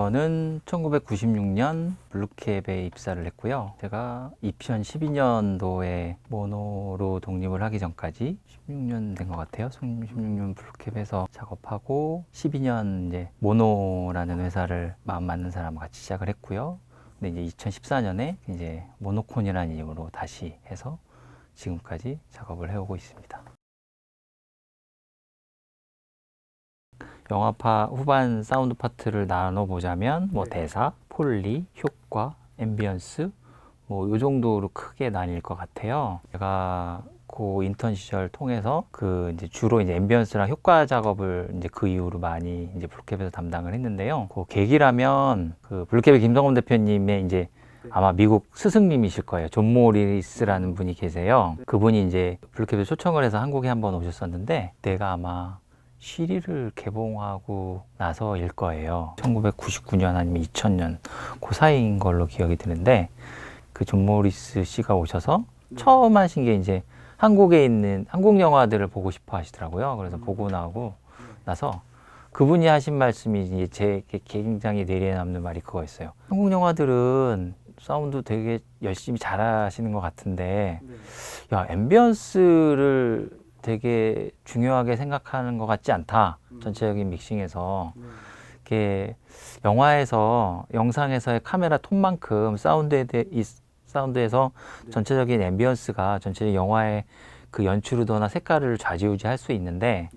저는 1996년 블루캡에 입사를 했고요. 제가 2012년도에 모노로 독립을 하기 전까지 16년 된 것 같아요. 16년 블루캡에서 작업하고 12년 이제 모노라는 회사를 마음 맞는 사람과 같이 시작을 했고요. 근데 이제 2014년에 이제 모노콘이라는 이름으로 다시 해서 지금까지 작업을 해오고 있습니다. 영화파 후반 사운드 파트를 나눠보자면 뭐 대사, 폴리, 효과, 앰비언스 뭐 요 정도로 크게 나뉠 것 같아요. 제가 그 인턴 시절 통해서 그 이제 주로 이제 앰비언스랑 효과 작업을 이제 그 이후로 많이 이제 블루캡에서 담당을 했는데요. 그 계기라면 그 블루캡의 김성범 대표님의 이제 아마 미국 스승님이실 거예요. 존 모리스라는 분이 계세요. 그분이 이제 블루캡에 초청을 해서 한국에 한번 오셨었는데 내가 아마 시리를 개봉하고 나서일 거예요. 1999년 아니면 2000년 그 사이인 걸로 기억이 드는데 그 존 모리스 씨가 오셔서 처음 하신 게 이제 한국에 있는 한국 영화들을 보고 싶어 하시더라고요. 그래서 보고 나서 그분이 하신 말씀이 이제 제 굉장히 뇌리에 남는 말이 그거였어요. 한국 영화들은 사운드 되게 열심히 잘하시는 것 같은데 야, 앰비언스를 되게 중요하게 생각하는 것 같지 않다. 전체적인 믹싱에서. 이게 영화에서, 영상에서의 카메라 톤만큼 사운드에서 전체적인 앰비언스가 전체적인 영화의 그 연출의도나 색깔을 좌지우지할 수 있는데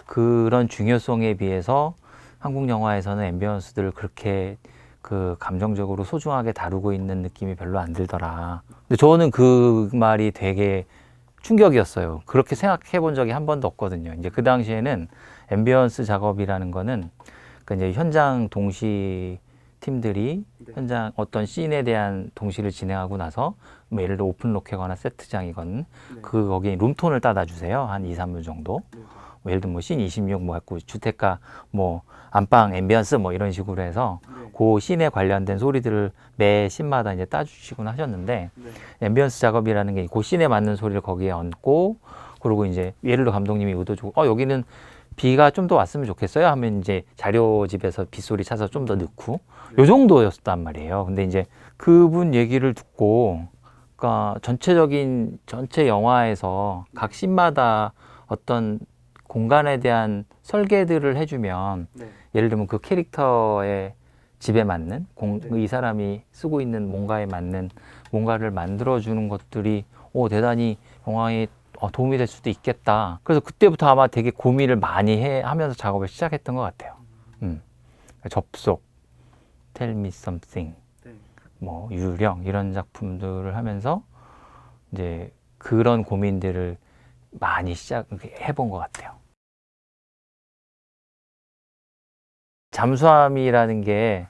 그런 중요성에 비해서 한국 영화에서는 앰비언스들을 그렇게 그 감정적으로 소중하게 다루고 있는 느낌이 별로 안 들더라. 근데 저는 그 말이 되게 충격이었어요. 그렇게 생각해 본 적이 한 번도 없거든요. 이제 그 당시에는 앰비언스 작업이라는 거는 그 이제 현장 동시 팀들이 현장 어떤 씬에 대한 동시를 진행하고 나서 뭐 예를 들어 오픈로케거나 세트장이건 그 거기에 룸톤을 따다 주세요. 한 2, 3분 정도. 뭐 예를 들면 뭐 씬 26 뭐 했고 주택가 뭐 안방 앰비언스 뭐 이런 식으로 해서 그 씬에 관련된 소리들을 매 씬마다 이제 따주시곤 하셨는데 앰비언스 작업이라는 게 그 씬에 맞는 소리를 거기에 얹고 그리고 이제 예를 들어 감독님이 의도 주고 여기는 비가 좀 더 왔으면 좋겠어요 하면 이제 자료집에서 빗소리 찾아서 좀 더 넣고 요 정도였단 말이에요. 근데 이제 그분 얘기를 듣고 그러니까 전체 영화에서 각 씬마다 어떤 공간에 대한 설계들을 해주면 예를 들면 그 캐릭터의 집에 맞는 이 사람이 쓰고 있는 뭔가에 맞는 뭔가를 만들어주는 것들이 대단히 영화에 도움이 될 수도 있겠다. 그래서 그때부터 아마 되게 고민을 많이 하면서 작업을 시작했던 것 같아요. 접속, Tell Me Something, 뭐 유령 이런 작품들을 하면서 이제 그런 고민들을 많이 시작해본 것 같아요. 잠수함이라는 게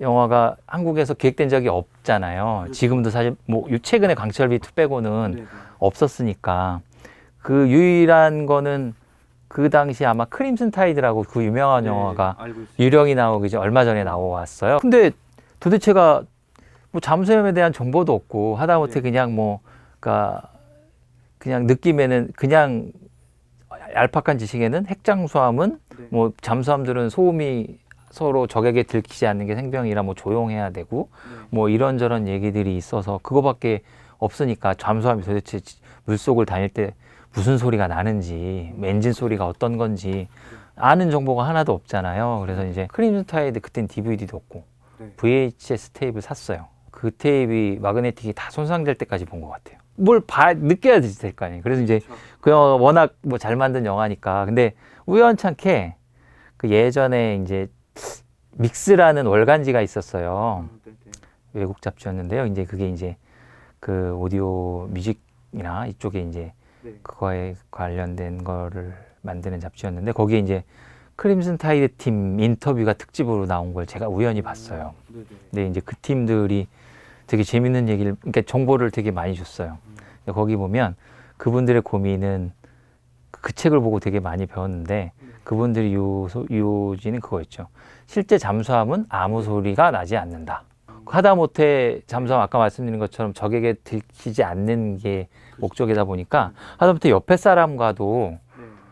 영화가 한국에서 기획된 적이 없잖아요. 지금도 사실 뭐 최근에 강철비 2 빼고는 없었으니까 그 유일한 거는 그 당시 아마 크림슨 타이드라고 그 유명한 영화가 유령이 나오기 전 얼마 전에 나왔어요. 근데 도대체가 뭐 잠수함에 대한 정보도 없고 하다못해 그냥 뭐 그냥 느낌에는 그냥 얄팍한 지식에는 핵잠수함은 뭐 잠수함들은 소음이 서로 적에게 들키지 않는 게 생명이라 뭐 조용해야 되고 뭐 이런저런 얘기들이 있어서 그거밖에 없으니까 잠수함이 도대체 물속을 다닐 때 무슨 소리가 나는지 엔진 소리가 어떤 건지 아는 정보가 하나도 없잖아요. 그래서 이제 크림슨 타이드 그땐 DVD도 없고 VHS 테이프를 샀어요. 그 테이프 마그네틱이 다 손상될 때까지 본 것 같아요. 뭘 느껴야 될 거 아니에요. 그래서 이제 그 영화 워낙 뭐 잘 만든 영화니까. 근데 우연찮게 그 예전에 이제 믹스라는 월간지가 있었어요. 외국 잡지였는데요. 이제 그게 이제 그 오디오 뮤직이나 이쪽에 이제 그거에 관련된 거를 만드는 잡지였는데 거기에 이제 크림슨 타이드 팀 인터뷰가 특집으로 나온 걸 제가 우연히 봤어요. 근데 이제 그 팀들이 되게 재밌는 얘기를, 그러니까 정보를 되게 많이 줬어요. 거기 보면 그분들의 고민은 그 책을 보고 되게 많이 배웠는데 그분들이 요지는 그거였죠. 실제 잠수함은 아무 소리가 나지 않는다. 하다못해 잠수함 아까 말씀드린 것처럼 적에게 들키지 않는 게 목적이다 보니까 하다못해 옆에 사람과도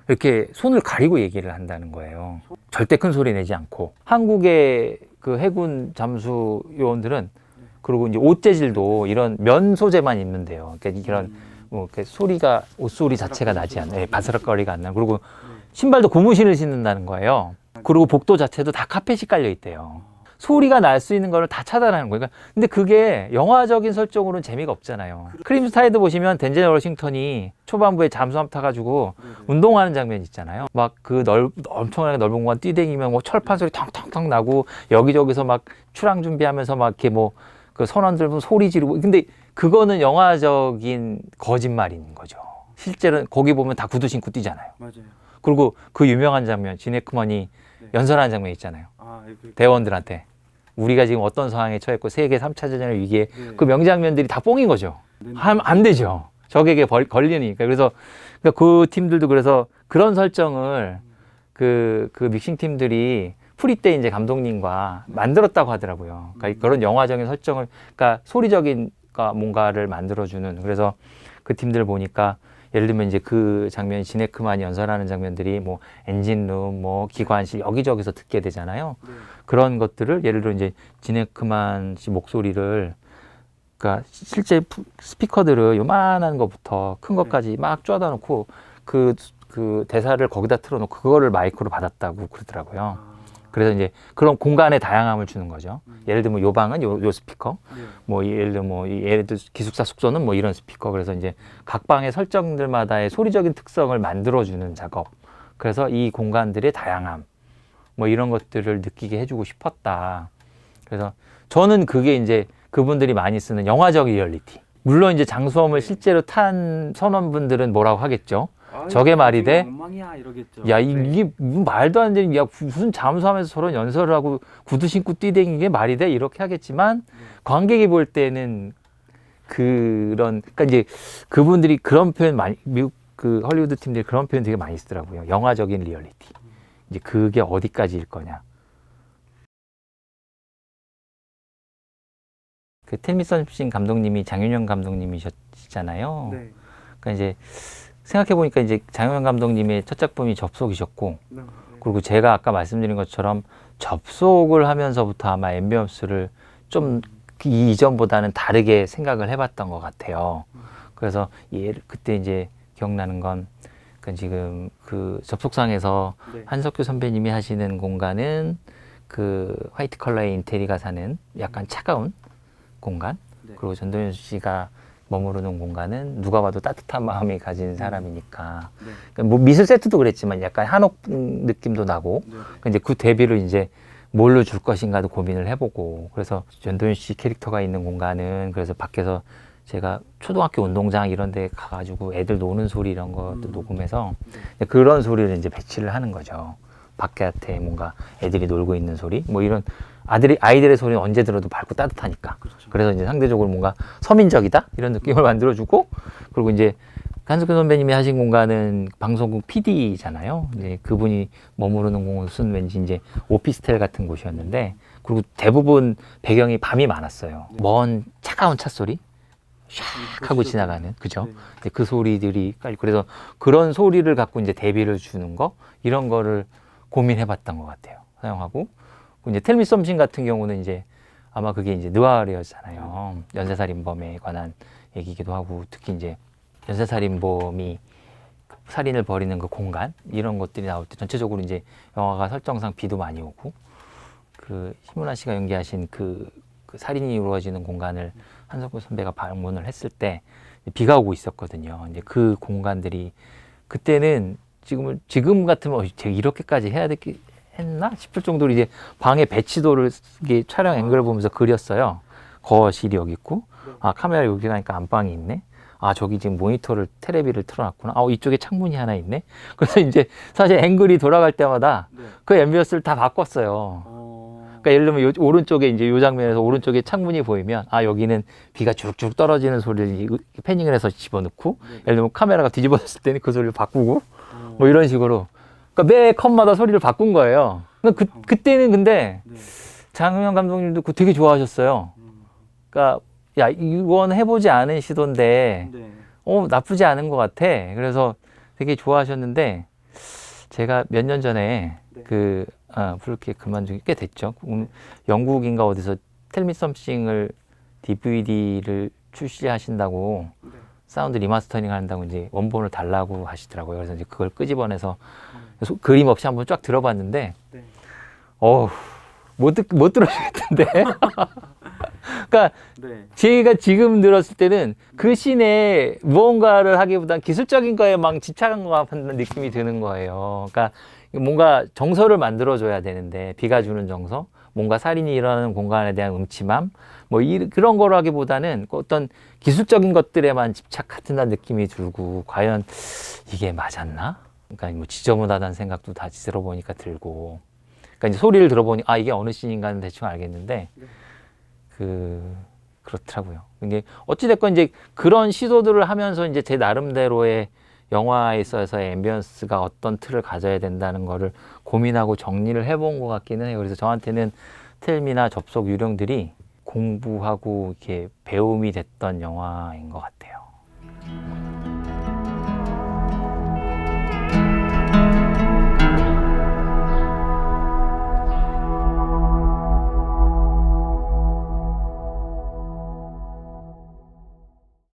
이렇게 손을 가리고 얘기를 한다는 거예요. 절대 큰 소리 내지 않고. 한국의 그 해군 잠수 요원들은 그리고 이제 옷 재질도 이런 면 소재만 입는데요. 그러니까 이런 뭐 이렇게 소리가 옷소리 자체가 나지 않아요. 예, 바스락거리가 안 나고. 그리고 신발도 고무신을 신는다는 거예요. 그리고 복도 자체도 다 카펫이 깔려 있대요. 소리가 날 수 있는 거를 다 차단하는 거예요. 그러니까 근데 그게 영화적인 설정으로는 재미가 없잖아요. 크림스타이드 보시면 덴젤 워싱턴이 초반부에 잠수함 타가지고 운동하는 장면 있잖아요. 막 그 엄청나게 넓은 공간 뛰댕기면 뭐 철판 소리 텅텅텅 나고 여기저기서 막 출항 준비하면서 막 이렇게 뭐 그 선원들 소리 지르고. 근데 그거는 영화적인 거짓말인 거죠. 실제로는 거기 보면 다 구두 신고 뛰잖아요. 맞아요. 그리고 그 유명한 장면, 지네크먼이 연설하는 장면 있잖아요. 대원들한테 우리가 지금 어떤 상황에 처했고 세계 3차 대전의 위기에 그 명장면들이 다 뽕인 거죠. 하면 안 되죠. 적에게 걸리니까. 그래서 그 팀들도 그래서 그런 설정을 그 믹싱 팀들이 프리 때 이제 감독님과 만들었다고 하더라고요. 그러니까 그런 영화적인 설정을, 그러니까 소리적인 뭔가를 만들어주는. 그래서 그 팀들 보니까 예를 들면 이제 그 장면, 지네크만이 연설하는 장면들이 뭐 엔진룸, 뭐 기관실 여기저기서 듣게 되잖아요. 그런 것들을 예를 들어 이제 지네크만 씨 목소리를, 그러니까 실제 스피커들을 요만한 것부터 큰 것까지 막 쪼아다 놓고 그 대사를 거기다 틀어놓고 그거를 마이크로 받았다고 그러더라고요. 그래서 이제 그런 공간의 다양함을 주는 거죠. 예를 들면 요 방은 요 스피커, 뭐 예를 들면 예를 들어 기숙사 숙소는 뭐 이런 스피커. 그래서 이제 각 방의 설정들마다의 소리적인 특성을 만들어주는 작업. 그래서 이 공간들의 다양함, 뭐 이런 것들을 느끼게 해주고 싶었다. 그래서 저는 그게 이제 그분들이 많이 쓰는 영화적 리얼리티. 물론 이제 장수함을 실제로 탄 선원분들은 뭐라고 하겠죠. 저게 말이 돼? 엉망이야 이러겠죠. 야, 이게 말도 안 되는, 야, 무슨 잠수함에서 저런 연설을 하고 구두 신고 뛰댕기는 게 말이 돼? 이렇게 하겠지만, 관객이 볼 때는 그러니까 이제 그분들이 그런 표현 많이, 미국 그 헐리우드 팀들이 그런 표현 되게 많이 쓰더라고요. 영화적인 리얼리티. 이제 그게 어디까지일 거냐. 그 텔미 썬신 감독님이 장윤영 감독님이셨잖아요. 네. 그러니까 이제 생각해보니까 이제 장윤영 감독님의 첫 작품이 접속이셨고, 그리고 제가 아까 말씀드린 것처럼 접속을 하면서부터 아마 앰비언스를 좀 이전보다는 다르게 생각을 해봤던 것 같아요. 그래서 그때 이제 기억나는 건 지금 그 접속상에서 한석규 선배님이 하시는 공간은 그 화이트 컬러의 인테리가 사는 약간 차가운 공간, 그리고 전도연 씨가 머무르는 공간은 누가 봐도 따뜻한 마음이 가진 사람이니까. 그러니까 뭐 미술 세트도 그랬지만 약간 한옥 느낌도 나고. 그러니까 이제 그 대비를 이제 뭘로 줄 것인가도 고민을 해보고. 그래서 전도연 씨 캐릭터가 있는 공간은 그래서 밖에서 제가 초등학교 운동장 이런 데 가가지고 애들 노는 소리 이런 것도 녹음해서 그런 소리를 이제 배치를 하는 거죠. 바깥에 뭔가 애들이 놀고 있는 소리, 뭐 이런 아이들의 소리는 언제 들어도 밝고 따뜻하니까. 그래서 이제 상대적으로 뭔가 서민적이다 이런 느낌을 만들어주고, 그리고 이제 한석규 선배님이 하신 공간은 방송국 PD잖아요. 이제 그분이 머무르는 곳은 왠지 이제 오피스텔 같은 곳이었는데, 그리고 대부분 배경이 밤이 많았어요. 먼 차가운 차 소리, 샥 하고 지나가는, 그죠? 그 소리들이 깔리고, 그래서 그런 소리를 갖고 이제 대비를 주는 거, 이런 거를 고민해봤던 것 같아요. 사용하고. 이제 텔미 썸씽 같은 경우는 이제 아마 그게 이제 느와르였잖아요. 연쇄살인범에 관한 얘기기도 하고, 특히 이제 연쇄살인범이 살인을 벌이는 그 공간, 이런 것들이 나올 때 전체적으로 이제 영화가 설정상 비도 많이 오고, 그 심은하 씨가 연기하신 그 살인이 이루어지는 공간을 한석규 선배가 방문을 했을 때 비가 오고 있었거든요. 이제 그 공간들이 그때는 지금 같으면 제가 이렇게까지 해야 했나 싶을 정도로 이제 방의 배치도를 촬영 앵글을 보면서 그렸어요. 거실이 여기 있고, 아 카메라 여기 가니까 안방이 있네. 아 저기 지금 모니터를 테레비를 틀어놨구나. 아 이쪽에 창문이 하나 있네. 그래서 이제 사실 앵글이 돌아갈 때마다 그 앰비언스를 다 바꿨어요. 그러니까 예를 들면 오른쪽에 이제 요 장면에서 오른쪽에 창문이 보이면 아 여기는 비가 쭉쭉 떨어지는 소리를 패닝을 해서 집어넣고, 예를 들면 카메라가 뒤집어졌을 때는 그 소리를 바꾸고, 뭐 이런 식으로. 그러니까 매 컷마다 소리를 바꾼 거예요. 그때는 근데 장윤영 감독님도 그거 되게 좋아하셨어요. 그러니까 야 이건 해보지 않은 시도인데 나쁘지 않은 것 같아. 그래서 되게 좋아하셨는데 제가 몇 년 전에 네. 부르게 그만둔 지 꽤 됐죠. 영국인가 어디서 텔미 썸씽을 DVD를 출시하신다고 네. 사운드 리마스터링 한다고 이제 원본을 달라고 하시더라고요. 그래서 이제 그걸 끄집어내서 음. 그림 없이 한번 쫙 들어봤는데, 네. 어우, 못 들어주겠던데. 그러니까 네. 제가 지금 들었을 때는 그 씬에 무언가를 하기보단 기술적인 거에 막 집착한 것 같은 느낌이 드는 거예요. 그러니까 뭔가 정서를 만들어줘야 되는데, 비가 주는 정서, 뭔가 살인이 일어나는 공간에 대한 음침함, 뭐 그런 거라기보다는 어떤 기술적인 것들에만 집착하는 느낌이 들고, 과연 이게 맞았나? 그러니까 뭐 지저분하다는 생각도 다시 들어보니까 들고, 그러니까 이제 소리를 들어보니 아 이게 어느 씬인가는 대충 알겠는데 네. 그렇더라고요. 이게 어찌됐건 이제 그런 시도들을 하면서 이제 제 나름대로의 영화에 있어서의 앰비언스가 어떤 틀을 가져야 된다는 거를 고민하고 정리를 해본 것 같기는 해요. 그래서 저한테는 텔미나 접속 유령들이 공부하고 이렇게 배움이 됐던 영화인 것 같아요.